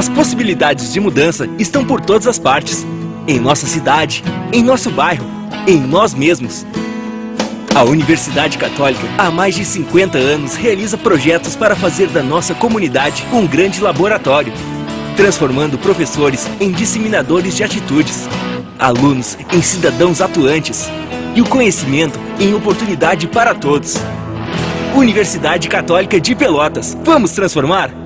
As possibilidades de mudança estão por todas as partes. Em nossa cidade, em nosso bairro, em nós mesmos. A Universidade Católica, há mais de 50 anos, realiza projetos para fazer da nossa comunidade um grande laboratório, transformando professores em disseminadores de atitudes, alunos em cidadãos atuantes e o conhecimento em oportunidade para todos. Universidade Católica de Pelotas. Vamos transformar?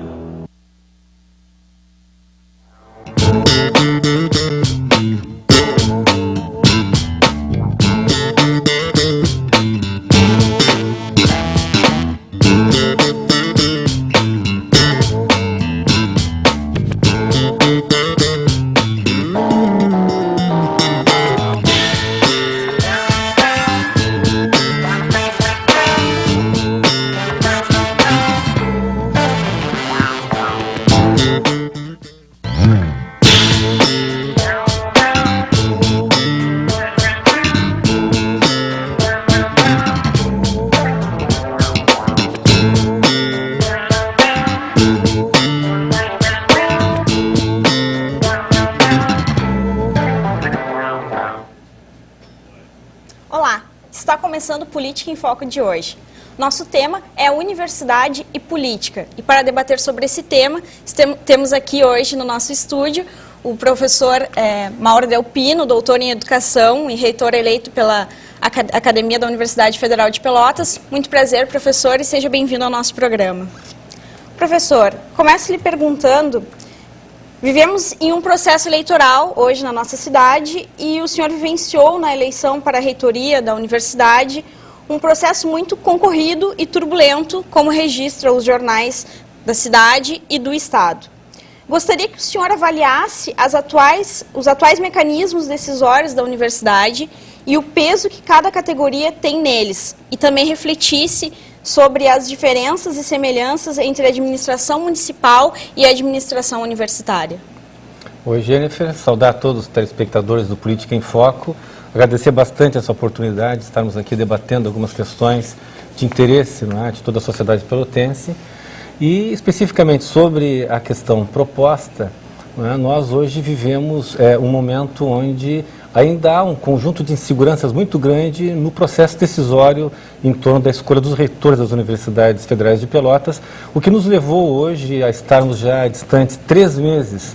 Olá, está começando o Política em Foco de hoje. Nosso tema é Universidade e Política. E para debater sobre esse tema, temos aqui hoje no nosso estúdio o professor Mauro Del Pino, doutor em Educação e reitor eleito pela Academia da Universidade Federal de Pelotas. Muito prazer, professor, e seja bem-vindo ao nosso programa. Professor, começo lhe perguntando... Vivemos em um processo eleitoral hoje na nossa cidade e o senhor vivenciou na eleição para a reitoria da universidade um processo muito concorrido e turbulento, como registram os jornais da cidade e do estado. Gostaria que o senhor avaliasse os atuais mecanismos decisórios da universidade e o peso que cada categoria tem neles, e também refletisse sobre as diferenças e semelhanças entre a administração municipal e a administração universitária. Oi, Jennifer. Saudar a todos os telespectadores do Política em Foco. Agradecer bastante essa oportunidade de estarmos aqui debatendo algumas questões de interesse, não é, de toda a sociedade pelotense. E, especificamente, sobre a questão proposta, não é, nós hoje vivemos um momento onde ainda há um conjunto de inseguranças muito grande no processo decisório em torno da escolha dos reitores das universidades federais de Pelotas, o que nos levou hoje a estarmos já distantes 3 meses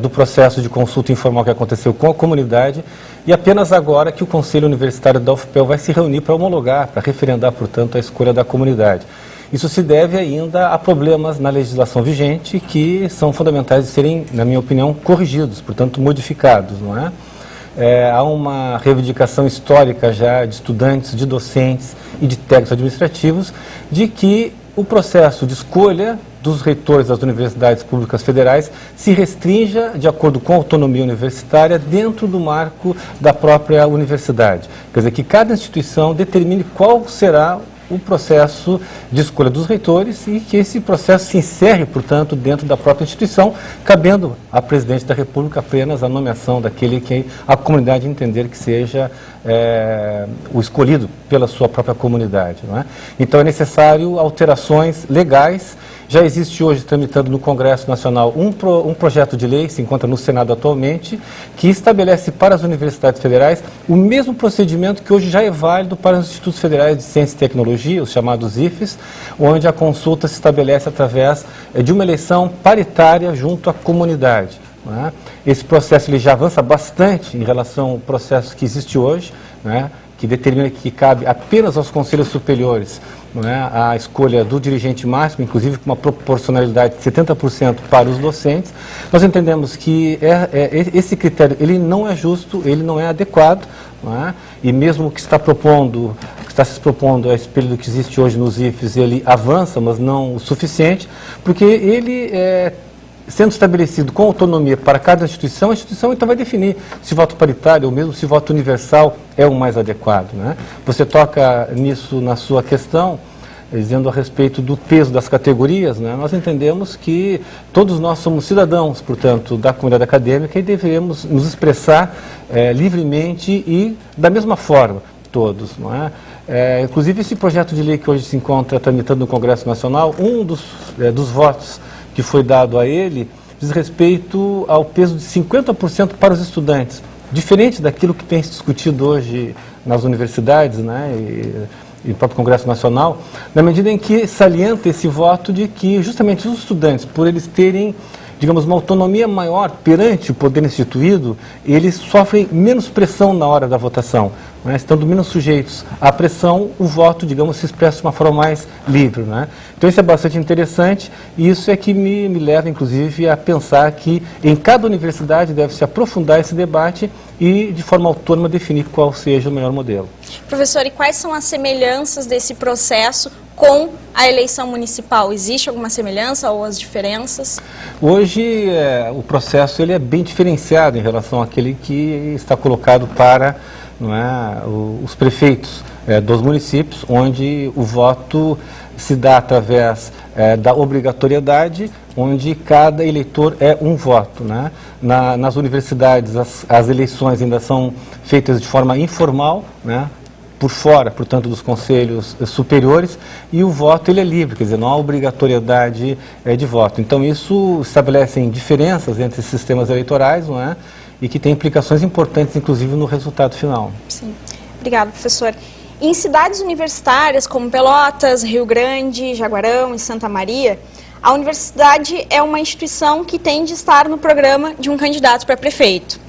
do processo de consulta informal que aconteceu com a comunidade e apenas agora que o Conselho Universitário da UFPEL vai se reunir para homologar, para referendar, portanto, a escolha da comunidade. Isso se deve ainda a problemas na legislação vigente que são fundamentais de serem, na minha opinião, corrigidos, portanto, modificados, não é? Há uma reivindicação histórica já de estudantes, de docentes e de técnicos administrativos de que o processo de escolha dos reitores das universidades públicas federais se restrinja de acordo com a autonomia universitária dentro do marco da própria universidade. Quer dizer, que cada instituição determine qual será o processo de escolha dos reitores e que esse processo se encerre, portanto, dentro da própria instituição, cabendo à Presidente da República apenas a nomeação daquele que a comunidade entender que seja o escolhido pela sua própria comunidade, não é? Então é necessário alterações legais. Já existe hoje, tramitando no Congresso Nacional, um projeto de lei, se encontra no Senado atualmente, que estabelece para as universidades federais o mesmo procedimento que hoje já é válido para os Institutos Federais de Ciência e Tecnologia, os chamados IFES, onde a consulta se estabelece através de uma eleição paritária junto à comunidade. Não é? Esse processo ele já avança bastante em relação ao processo que existe hoje, não é? Que determina que cabe apenas aos conselhos superiores, não é, a escolha do dirigente máximo, inclusive com uma proporcionalidade de 70% para os docentes. Nós entendemos que esse critério ele não é justo, ele não é adequado, não é? E mesmo o que está se propondo a espelho do que existe hoje nos IFES, ele avança, mas não o suficiente, porque ele sendo estabelecido com autonomia para cada instituição, a instituição então vai definir se voto paritário ou mesmo se voto universal é o mais adequado, né? Você toca nisso na sua questão, dizendo a respeito do peso das categorias, né? Nós entendemos que todos nós somos cidadãos, portanto, da comunidade acadêmica e devemos nos expressar livremente e da mesma forma, todos, não é? Inclusive esse projeto de lei que hoje se encontra tramitando no Congresso Nacional, um dos votos que foi dado a ele, diz respeito ao peso de 50% para os estudantes, diferente daquilo que tem se discutido hoje nas universidades, né, e no próprio Congresso Nacional, na medida em que salienta esse voto de que justamente os estudantes, por eles terem, digamos, uma autonomia maior perante o poder instituído, eles sofrem menos pressão na hora da votação, né? Estando menos sujeitos à pressão, o voto, digamos, se expressa de uma forma mais livre, né? Então isso é bastante interessante e isso é que me leva, inclusive, a pensar que em cada universidade deve-se aprofundar esse debate e, de forma autônoma, definir qual seja o melhor modelo. Professor, e quais são as semelhanças desse processo com a eleição municipal? Existe alguma semelhança ou as diferenças? Hoje, o processo ele é bem diferenciado em relação àquele que está colocado para, não é, os prefeitos dos municípios, onde o voto se dá através da obrigatoriedade, onde cada eleitor é um voto, né? Nas universidades, as eleições ainda são feitas de forma informal, né? Por fora, portanto, dos conselhos superiores, e o voto ele é livre, quer dizer, não há obrigatoriedade de voto. Então, isso estabelece diferenças entre esses sistemas eleitorais, não é? E que tem implicações importantes, inclusive, no resultado final. Sim. Obrigada, professor. Em cidades universitárias como Pelotas, Rio Grande, Jaguarão e Santa Maria, a universidade é uma instituição que tem de estar no programa de um candidato para prefeito.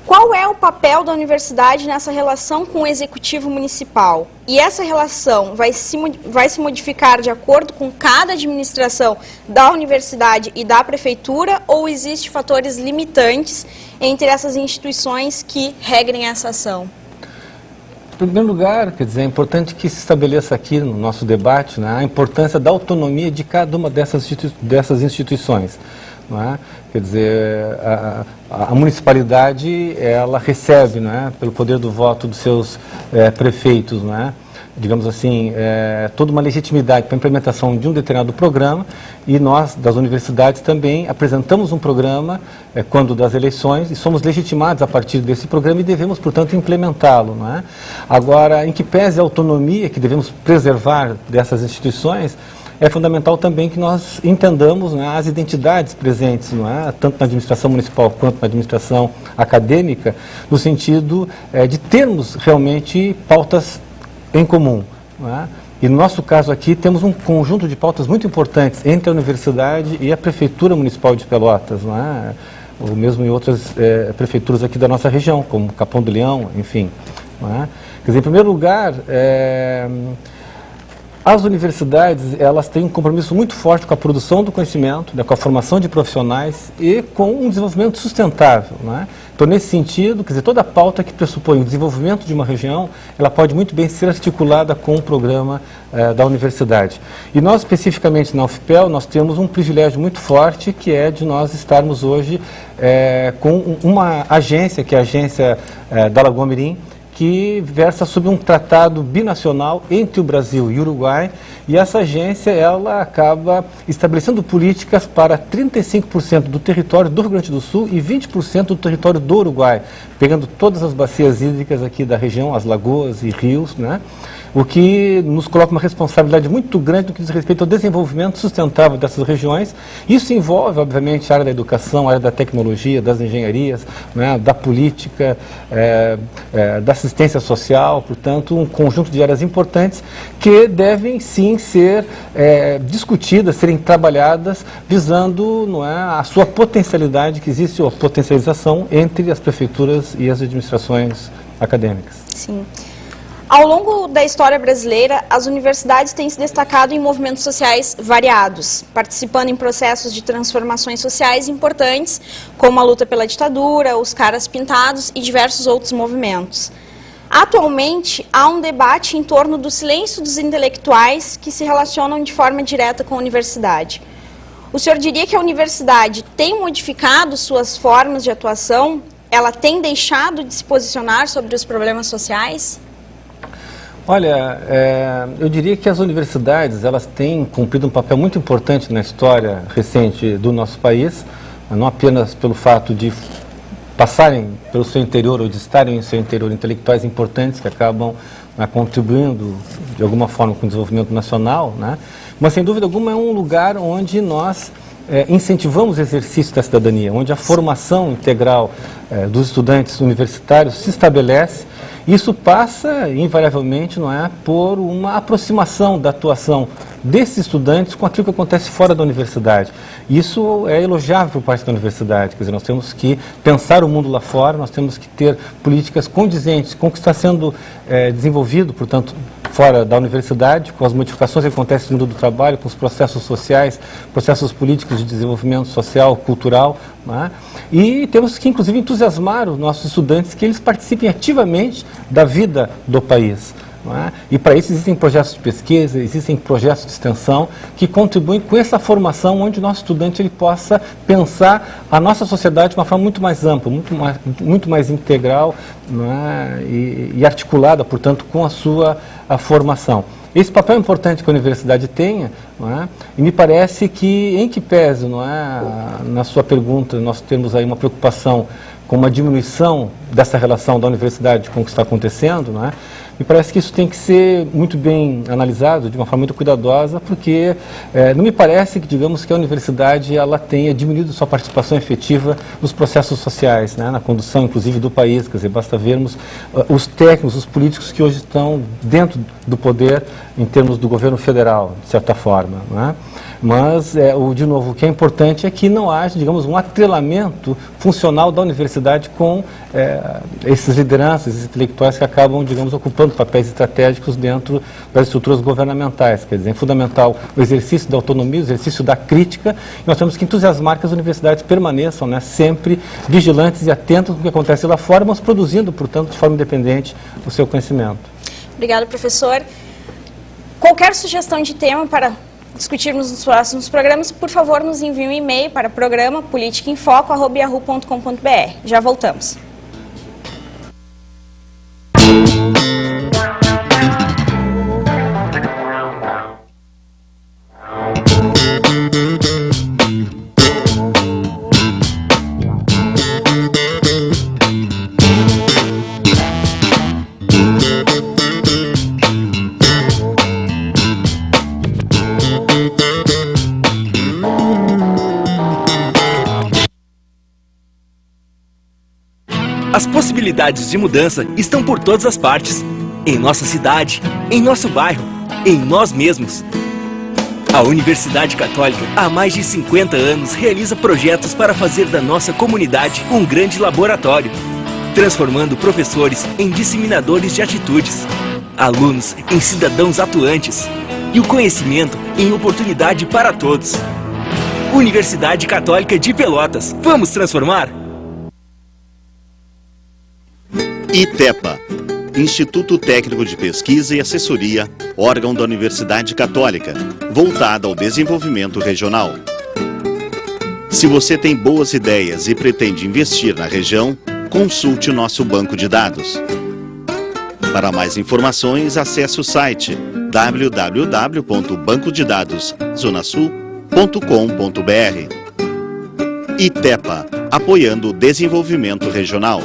Qual é o papel da universidade nessa relação com o executivo municipal? E essa relação vai se modificar de acordo com cada administração da universidade e da prefeitura, ou existem fatores limitantes entre essas instituições que regrem essa ação? Em primeiro lugar, quer dizer, é importante que se estabeleça aqui no nosso debate, né, a importância da autonomia de cada uma dessas instituições. Não é? Quer dizer, a municipalidade, ela recebe, não é, pelo poder do voto dos seus prefeitos, não é, digamos assim, toda uma legitimidade para a implementação de um determinado programa, e nós, das universidades, também apresentamos um programa quando das eleições, e somos legitimados a partir desse programa e devemos, portanto, implementá-lo, não é? Agora, em que pese a autonomia que devemos preservar dessas instituições, é fundamental também que nós entendamos, né, as identidades presentes, não é, tanto na administração municipal quanto na administração acadêmica, no sentido de termos realmente pautas em comum. Não é? E no nosso caso aqui temos um conjunto de pautas muito importantes entre a universidade e a Prefeitura Municipal de Pelotas, não é? Ou mesmo em outras prefeituras aqui da nossa região, como Capão do Leão, enfim. Não é? Quer dizer, em primeiro lugar, as universidades, elas têm um compromisso muito forte com a produção do conhecimento, né, com a formação de profissionais e com um desenvolvimento sustentável, né? Então, nesse sentido, quer dizer, toda a pauta que pressupõe o desenvolvimento de uma região, ela pode muito bem ser articulada com o programa da universidade. E nós, especificamente na UFPEL, nós temos um privilégio muito forte, que é de nós estarmos hoje com uma agência, que é a agência da Lagoa Mirim, que versa sobre um tratado binacional entre o Brasil e o Uruguai, e essa agência ela acaba estabelecendo políticas para 35% do território do Rio Grande do Sul e 20% do território do Uruguai, pegando todas as bacias hídricas aqui da região, as lagoas e rios, né? O que nos coloca uma responsabilidade muito grande no que diz respeito ao desenvolvimento sustentável dessas regiões. Isso envolve, obviamente, a área da educação, a área da tecnologia, das engenharias, né, da política, da assistência social, portanto, um conjunto de áreas importantes que devem, sim, ser discutidas, serem trabalhadas, visando, não é, a sua potencialidade, que existe a potencialização entre as prefeituras e as administrações acadêmicas. Sim. Ao longo da história brasileira, as universidades têm se destacado em movimentos sociais variados, participando em processos de transformações sociais importantes, como a luta pela ditadura, os caras pintados e diversos outros movimentos. Atualmente, há um debate em torno do silêncio dos intelectuais que se relacionam de forma direta com a universidade. O senhor diria que a universidade tem modificado suas formas de atuação? Ela tem deixado de se posicionar sobre os problemas sociais? Olha, eu diria que as universidades, elas têm cumprido um papel muito importante na história recente do nosso país, não apenas pelo fato de passarem pelo seu interior ou de estarem em seu interior intelectuais importantes que acabam contribuindo de alguma forma com o desenvolvimento nacional, né? Mas sem dúvida alguma é um lugar onde nós incentivamos o exercício da cidadania, onde a formação integral dos estudantes universitários se estabelece. Isso passa, invariavelmente, não é, por uma aproximação da atuação desses estudantes com aquilo que acontece fora da universidade. Isso é elogiável por parte da universidade, quer dizer, nós temos que pensar o mundo lá fora, nós temos que ter políticas condizentes com o que está sendo desenvolvido, portanto, fora da universidade, com as modificações que acontecem no mundo do trabalho, com os processos sociais, processos políticos de desenvolvimento social, cultural, né? E temos que, inclusive, entusiasmar os nossos estudantes que eles participem ativamente da vida do país. É? E para isso existem projetos de pesquisa, existem projetos de extensão que contribuem com essa formação onde o nosso estudante ele possa pensar a nossa sociedade de uma forma muito mais ampla, muito mais integral, é? e articulada, portanto, com a formação. Esse papel importante que a universidade tenha, não é? E me parece que, em que pese, não é? Na sua pergunta, nós temos aí uma preocupação com uma diminuição dessa relação da universidade com o que está acontecendo, não é? Me parece que isso tem que ser muito bem analisado, de uma forma muito cuidadosa, porque não me parece que, digamos, que a universidade ela tenha diminuído sua participação efetiva nos processos sociais, né, na condução, inclusive, do país. Quer dizer, basta vermos os técnicos, os políticos que hoje estão dentro do poder em termos do governo federal, de certa forma, não é? Mas, de novo, o que é importante é que não haja, digamos, um atrelamento funcional da universidade com essas lideranças, esses intelectuais que acabam, digamos, ocupando papéis estratégicos dentro das estruturas governamentais. Quer dizer, é fundamental o exercício da autonomia, o exercício da crítica, e nós temos que entusiasmar que as universidades permaneçam, né, sempre vigilantes e atentas ao que acontece lá fora, mas produzindo, portanto, de forma independente o seu conhecimento. Obrigada, professor. Qualquer sugestão de tema para discutirmos nos próximos programas, por favor, nos envie um e-mail para programa politicaemfoco@yahoo.com.br. Já voltamos. As possibilidades de mudança estão por todas as partes. Em nossa cidade, em nosso bairro, em nós mesmos. A Universidade Católica, há mais de 50 anos, realiza projetos para fazer da nossa comunidade um grande laboratório, transformando professores em disseminadores de atitudes, alunos em cidadãos atuantes e o conhecimento em oportunidade para todos. Universidade Católica de Pelotas. Vamos transformar? ITEPA, Instituto Técnico de Pesquisa e Assessoria, órgão da Universidade Católica, voltado ao desenvolvimento regional. Se você tem boas ideias e pretende investir na região, consulte o nosso banco de dados. Para mais informações, acesse o site www.bancodedadoszonassul.com.br. ITEPA, apoiando o desenvolvimento regional.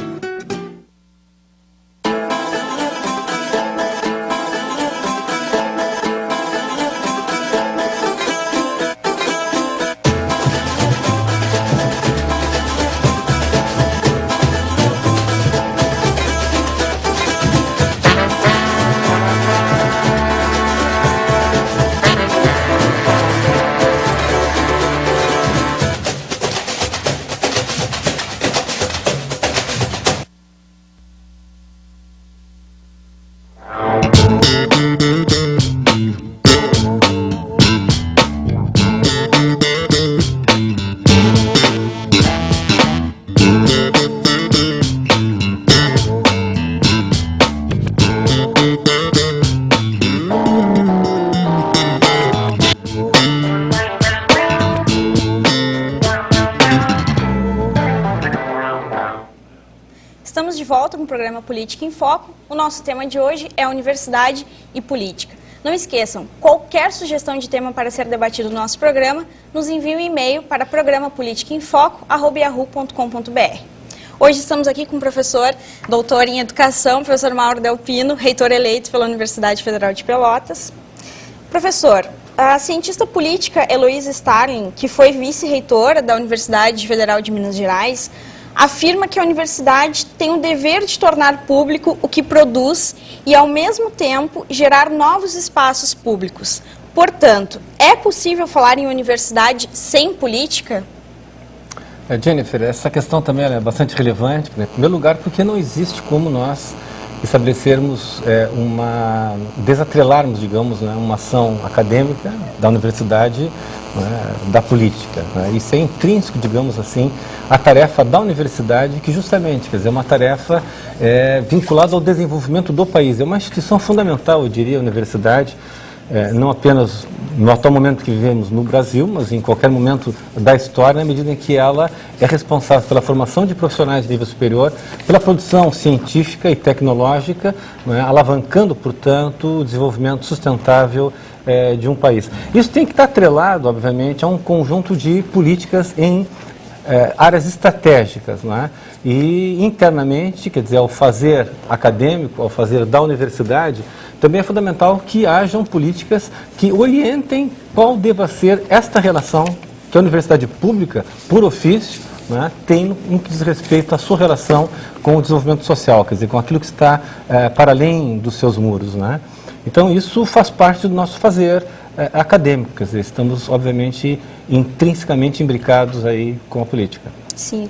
Estamos de volta com o programa Política em Foco. O nosso tema de hoje é Universidade e Política. Não esqueçam, qualquer sugestão de tema para ser debatido no nosso programa, nos envie um e-mail para programapoliticaemfoco@yahoo.com.br. Hoje estamos aqui com o professor, doutor em Educação, professor Mauro Del Pino, reitor eleito pela Universidade Federal de Pelotas. Professor, A cientista política Heloísa Starling, que foi vice-reitora da Universidade Federal de Minas Gerais, afirma que a universidade tem o dever de tornar público o que produz e, ao mesmo tempo, gerar novos espaços públicos. Portanto, é possível falar em universidade sem política? Jennifer, essa questão também é bastante relevante, né? Em primeiro lugar, porque não existe como nós estabelecermos desatrelarmos, digamos, né, uma ação acadêmica da universidade, né, da política, né? Isso é intrínseco, digamos assim, à tarefa da universidade, que justamente, quer dizer, é uma tarefa vinculada ao desenvolvimento do país. É uma instituição fundamental, eu diria, a universidade, não apenas no atual momento que vivemos no Brasil, mas em qualquer momento da história, na medida em que ela é responsável pela formação de profissionais de nível superior, pela produção científica e tecnológica, né, alavancando, portanto, o desenvolvimento sustentável de um país. Isso tem que estar atrelado, obviamente, a um conjunto de políticas em áreas estratégicas, não é? E internamente, quer dizer, ao fazer acadêmico, ao fazer da universidade, também é fundamental que hajam políticas que orientem qual deva ser esta relação que a universidade pública, por ofício, né, tem no que diz respeito à sua relação com o desenvolvimento social, quer dizer, com aquilo que está para além dos seus muros, né? Então, isso faz parte do nosso fazer acadêmico, quer dizer, estamos, obviamente, intrinsecamente imbricados aí com a política. Sim.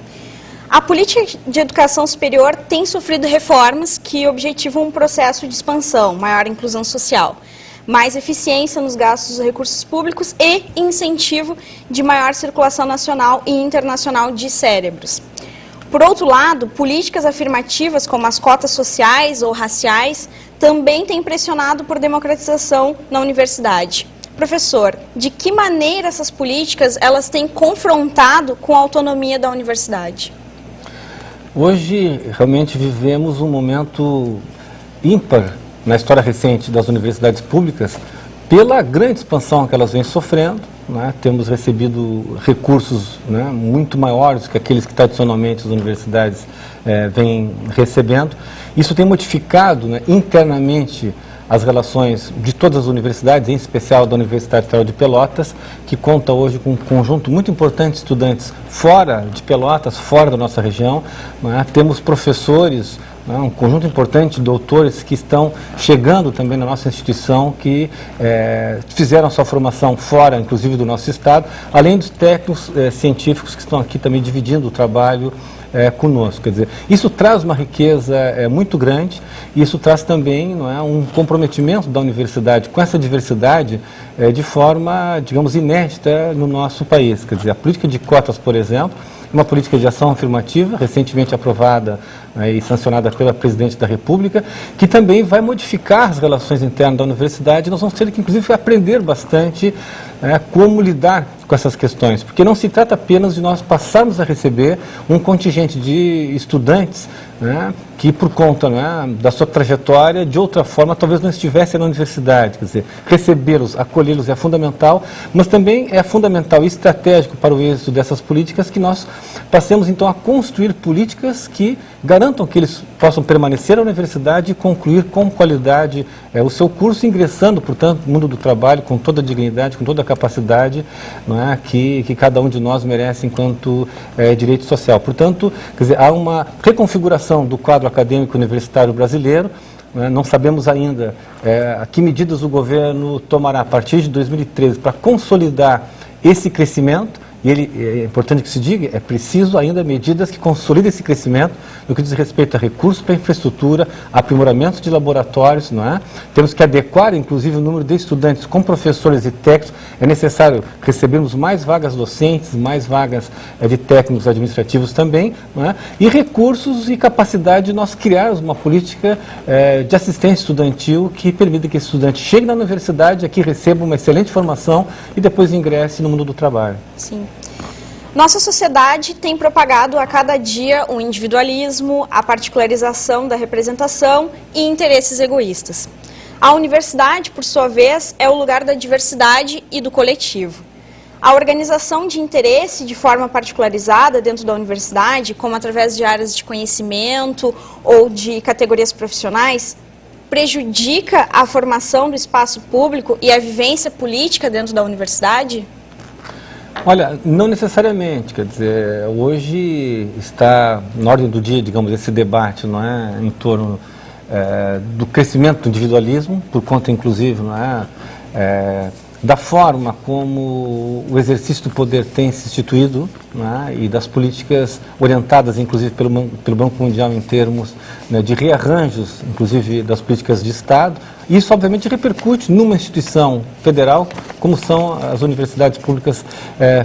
A política de educação superior tem sofrido reformas que objetivam um processo de expansão, maior inclusão social, mais eficiência nos gastos dos recursos públicos e incentivo de maior circulação nacional e internacional de cérebros. Por outro lado, políticas afirmativas como as cotas sociais ou raciais também têm pressionado por democratização na universidade. Professor, de que maneira essas políticas elas têm confrontado com a autonomia da universidade? Hoje, realmente, vivemos um momento ímpar na história recente das universidades públicas, pela grande expansão que elas vêm sofrendo, né? Temos recebido recursos, né, muito maiores que aqueles que tradicionalmente as universidades vêm recebendo. Isso tem modificado, né, internamente as relações de todas as universidades, em especial da Universidade Federal de Pelotas, que conta hoje com um conjunto muito importante de estudantes fora de Pelotas, fora da nossa região, né? Temos professores, né, um conjunto importante de doutores que estão chegando também na nossa instituição, que fizeram sua formação fora, inclusive do nosso estado, além dos técnicos científicos que estão aqui também dividindo o trabalho conosco. Quer dizer, isso traz uma riqueza muito grande, e isso traz também, não é, um comprometimento da universidade com essa diversidade de forma, digamos, inédita no nosso país. Quer dizer, a política de cotas, por exemplo, uma política de ação afirmativa, recentemente aprovada e sancionada pela Presidente da República, que também vai modificar as relações internas da universidade. Nós vamos ter que, inclusive, aprender bastante como lidar com essas questões, porque não se trata apenas de nós passarmos a receber um contingente de estudantes, né, que por conta, né, da sua trajetória, de outra forma, talvez não estivessem na universidade. Quer dizer, recebê-los, acolhê-los é fundamental, mas também é fundamental e estratégico para o êxito dessas políticas que nós passemos, então, a construir políticas que garantam que eles possam permanecer na universidade e concluir com qualidade o seu curso, ingressando, portanto, no mundo do trabalho com toda a dignidade, com toda a capacidade, não é, que cada um de nós merece enquanto direito social. Portanto, quer dizer, há uma reconfiguração do quadro acadêmico universitário brasileiro. Não sabemos ainda que medidas o governo tomará a partir de 2013 para consolidar esse crescimento. E é importante que se diga, é preciso ainda medidas que consolidem esse crescimento no que diz respeito a recursos para infraestrutura, aprimoramento de laboratórios, não é? Temos que adequar, inclusive, o número de estudantes com professores e técnicos. É necessário recebermos mais vagas docentes, mais vagas de técnicos administrativos também, não é? E recursos e capacidade de nós criarmos uma política de assistência estudantil que permita que esse estudante chegue na universidade, aqui receba uma excelente formação e depois ingresse no mundo do trabalho. Sim. Nossa sociedade tem propagado a cada dia o individualismo, a particularização da representação e interesses egoístas. A universidade, por sua vez, é o lugar da diversidade e do coletivo. A organização de interesse de forma particularizada dentro da universidade, como através de áreas de conhecimento ou de categorias profissionais, prejudica a formação do espaço público e a vivência política dentro da universidade? Olha, não necessariamente, quer dizer, hoje está na ordem do dia, digamos, esse debate, não é, em torno do crescimento do individualismo, por conta, inclusive, não é, da forma como o exercício do poder tem se instituído, né, e das políticas orientadas, inclusive, pelo Banco Mundial em termos, né, de rearranjos, inclusive, das políticas de Estado. Isso, obviamente, repercute numa instituição federal, como são as universidades públicas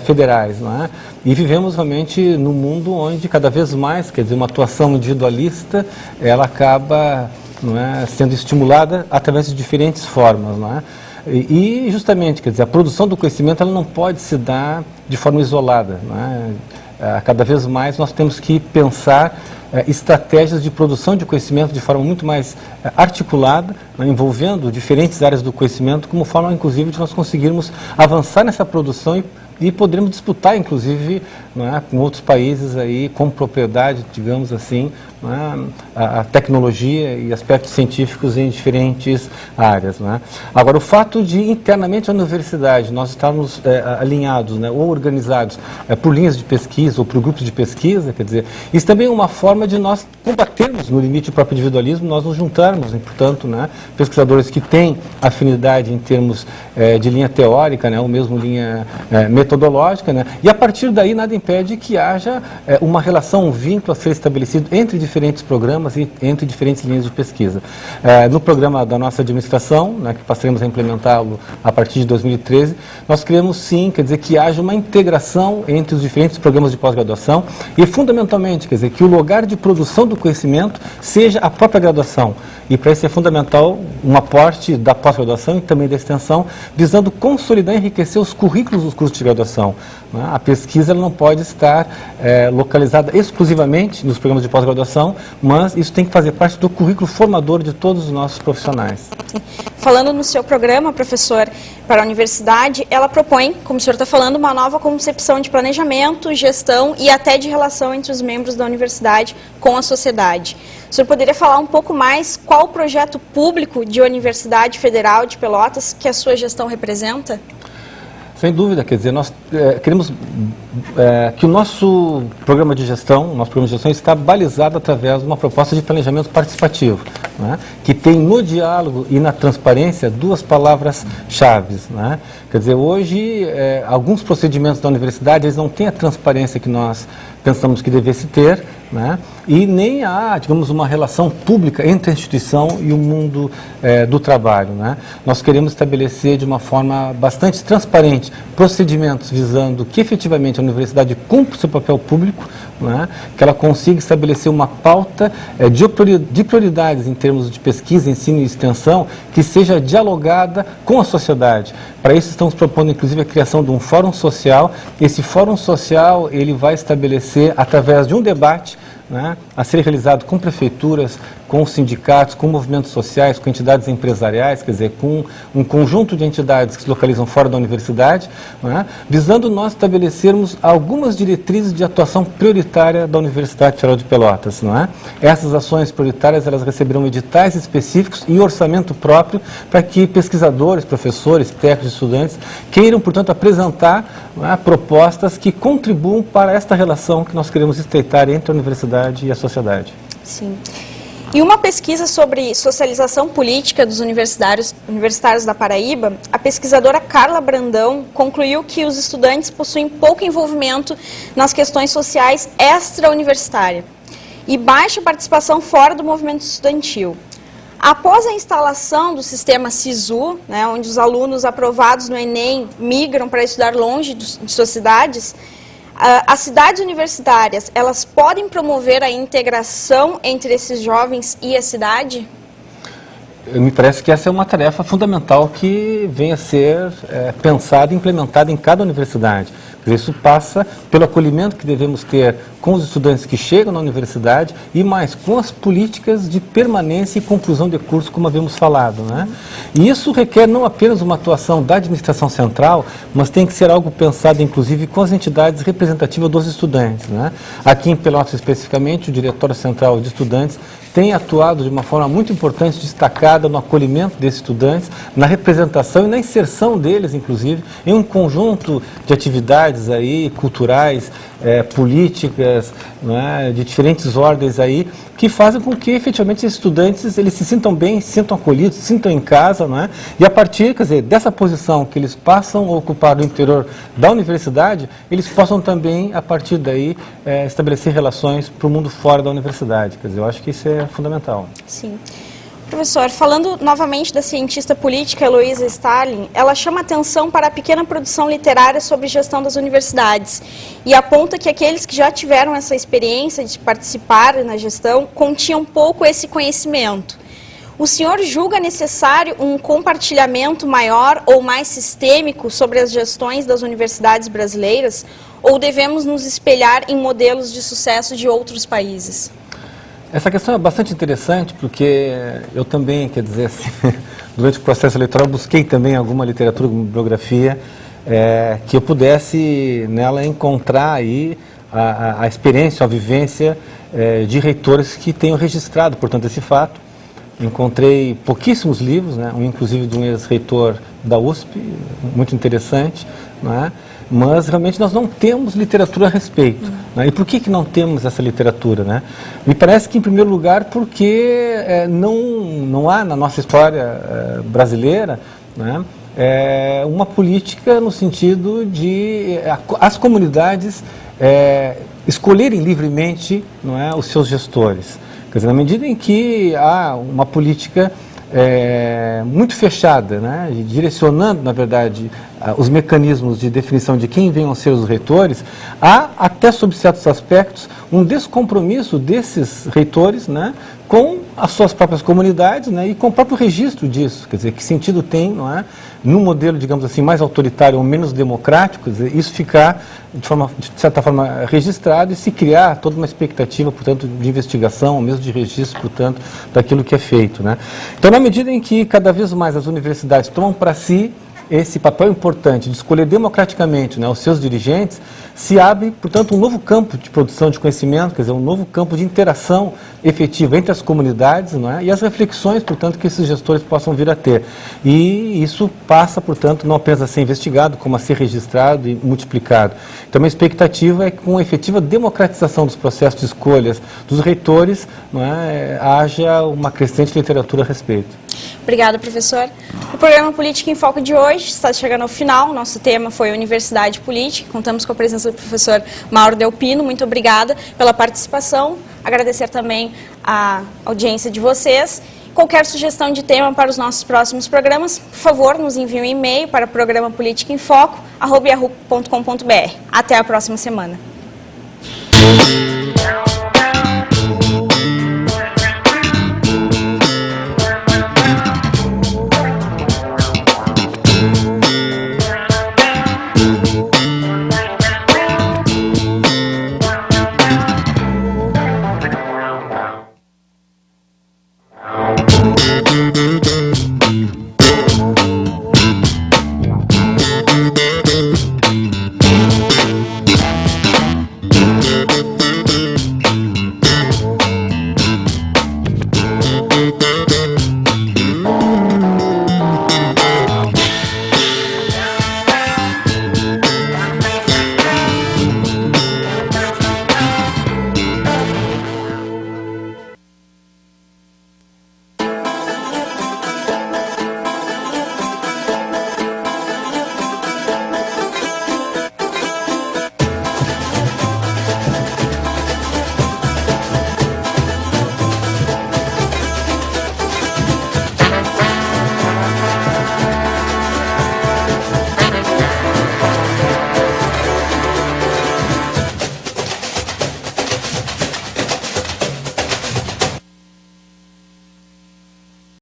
federais, não é? E vivemos, realmente, num mundo onde, cada vez mais, quer dizer, uma atuação individualista, ela acaba, não é, sendo estimulada através de diferentes formas, não é? E justamente, quer dizer, a produção do conhecimento ela não pode se dar de forma isolada, não é? Cada vez mais nós temos que pensar estratégias de produção de conhecimento de forma muito mais articulada, né, envolvendo diferentes áreas do conhecimento, como forma, inclusive, de nós conseguirmos avançar nessa produção e poderemos disputar, inclusive, não é, com outros países aí, com propriedade, digamos assim, não é, a tecnologia e aspectos científicos em diferentes áreas. Não é? Agora, o fato de, internamente, a universidade, nós estarmos alinhados, né, ou organizados por linhas de pesquisa ou por grupos de pesquisa, quer dizer, isso também é uma forma de nós combatermos, no limite do próprio individualismo, nós nos juntarmos, e, portanto, né, pesquisadores que têm afinidade em termos de linha teórica, né, ou mesmo linha metodológica, né, e a partir daí nada impede que haja uma relação, um vínculo a ser estabelecido entre diferentes programas e entre diferentes linhas de pesquisa. No programa da nossa administração, né, que passaremos a implementá-lo a partir de 2013, nós queremos sim, quer dizer, que haja uma integração entre os diferentes programas de pós-graduação e, fundamentalmente, quer dizer, que o lugar de produção do conhecimento seja a própria graduação. E para isso é fundamental um aporte da pós-graduação e também da extensão, visando consolidar e enriquecer os currículos dos cursos de graduação. Né? A pesquisa ela não pode estar localizada exclusivamente nos programas de pós-graduação, mas isso tem que fazer parte do currículo formador de todos os nossos profissionais. Sim. Falando no seu programa, professor, para a universidade, ela propõe, como o senhor está falando, uma nova concepção de planejamento, gestão e até de relação entre os membros da universidade com a sociedade. O senhor poderia falar um pouco mais qual o projeto público de Universidade Federal de Pelotas que a sua gestão representa? Sem dúvida, quer dizer, nós queremos que o nosso programa de gestão, está balizado através de uma proposta de planejamento participativo, né, que tem no diálogo e na transparência duas palavras-chave. Né? Quer dizer, hoje, alguns procedimentos da universidade eles não têm a transparência que nós pensamos que devesse ter, né? E nem há, digamos, uma relação pública entre a instituição e o mundo do trabalho. Né? Nós queremos estabelecer de uma forma bastante transparente procedimentos visando que efetivamente a universidade cumpra o seu papel público, né? Que ela consiga estabelecer uma pauta de prioridades em termos de pesquisa, ensino e extensão que seja dialogada com a sociedade. Para isso estamos propondo inclusive a criação de um fórum social. Esse fórum social ele vai estabelecer através de um debate, né, a ser realizado com prefeituras, com sindicatos, com movimentos sociais, com entidades empresariais, quer dizer, com um conjunto de entidades que se localizam fora da universidade, né, visando nós estabelecermos algumas diretrizes de atuação prioritária da Universidade Federal de Pelotas. Não é? Essas ações prioritárias elas receberão editais específicos e orçamento próprio para que pesquisadores, professores, técnicos e estudantes queiram, portanto, apresentar, não é, propostas que contribuam para esta relação que nós queremos estreitar entre a universidade e a sociedade. Sim. E uma pesquisa sobre socialização política dos universitários da Paraíba, a pesquisadora Carla Brandão concluiu que os estudantes possuem pouco envolvimento nas questões sociais extra-universitária e baixa participação fora do movimento estudantil. Após a instalação do sistema SISU, né, onde os alunos aprovados no Enem migram para estudar longe de suas cidades, as cidades universitárias, elas podem promover a integração entre esses jovens e a cidade? Me parece que essa é uma tarefa fundamental que vem a ser pensada e implementada em cada universidade. Isso passa pelo acolhimento que devemos ter com os estudantes que chegam na universidade e mais com as políticas de permanência e conclusão de curso, como havíamos falado. Né? E isso requer não apenas uma atuação da administração central, mas tem que ser algo pensado, inclusive, com as entidades representativas dos estudantes. Né? Aqui em Pelotas, especificamente, o Diretório Central de Estudantes têm atuado de uma forma muito importante, destacada no acolhimento desses estudantes, na representação e na inserção deles, inclusive, em um conjunto de atividades aí, culturais, políticas, né, de diferentes ordens aí, que fazem com que efetivamente esses estudantes eles se sintam bem, se sintam acolhidos, se sintam em casa, né, e a partir, quer dizer, dessa posição que eles passam a ocupar no interior da universidade, eles possam também, a partir daí, estabelecer relações para o mundo fora da universidade. Quer dizer, eu acho que isso é fundamental. Sim. Professor, falando novamente da cientista política Heloísa Stalin, ela chama atenção para a pequena produção literária sobre gestão das universidades e aponta que aqueles que já tiveram essa experiência de participar na gestão continham pouco esse conhecimento. O senhor julga necessário um compartilhamento maior ou mais sistêmico sobre as gestões das universidades brasileiras ou devemos nos espelhar em modelos de sucesso de outros países? Essa questão é bastante interessante porque eu também, quer dizer, assim, durante o processo eleitoral busquei também alguma literatura, alguma bibliografia que eu pudesse nela encontrar aí a experiência, a vivência de reitores que tenham registrado, portanto, esse fato. Encontrei pouquíssimos livros, né, um inclusive de um ex-reitor da USP, muito interessante, né, mas realmente nós não temos literatura a respeito. Né? E por que não temos essa literatura? Né? Me parece que, em primeiro lugar, porque não há na nossa história brasileira, né, uma política no sentido de as comunidades escolherem livremente, não é, os seus gestores. Quer dizer, na medida em que há uma política muito fechada, né, direcionando, na verdade, os mecanismos de definição de quem venham a ser os reitores, há, até sob certos aspectos, um descompromisso desses reitores, né, com as suas próprias comunidades, né, e com o próprio registro disso. Quer dizer, que sentido tem, não é, num modelo, digamos assim, mais autoritário ou menos democrático, quer dizer, isso ficar, de certa forma, registrado e se criar toda uma expectativa, portanto, de investigação, ou mesmo de registro, portanto, daquilo que é feito. Né? Então, na medida em que cada vez mais as universidades tomam para si esse papel importante de escolher democraticamente, né, os seus dirigentes, se abre, portanto, um novo campo de produção de conhecimento, quer dizer, um novo campo de interação efetiva entre as comunidades, não é, e as reflexões, portanto, que esses gestores possam vir a ter. E isso passa, portanto, não apenas a ser investigado, como a ser registrado e multiplicado. Então, a expectativa é que, com a efetiva democratização dos processos de escolhas dos reitores, não é, haja uma crescente literatura a respeito. Obrigada, professor. O programa Política em Foco de hoje está chegando ao final. Nosso tema foi Universidade Política. Contamos com a presença do professor Mauro Delpino. Muito obrigada pela participação. Agradecer também a audiência de vocês. Qualquer sugestão de tema para os nossos próximos programas, por favor, nos envie um e-mail para programapoliticaemfoco@yahoo.com.br. Até a próxima semana.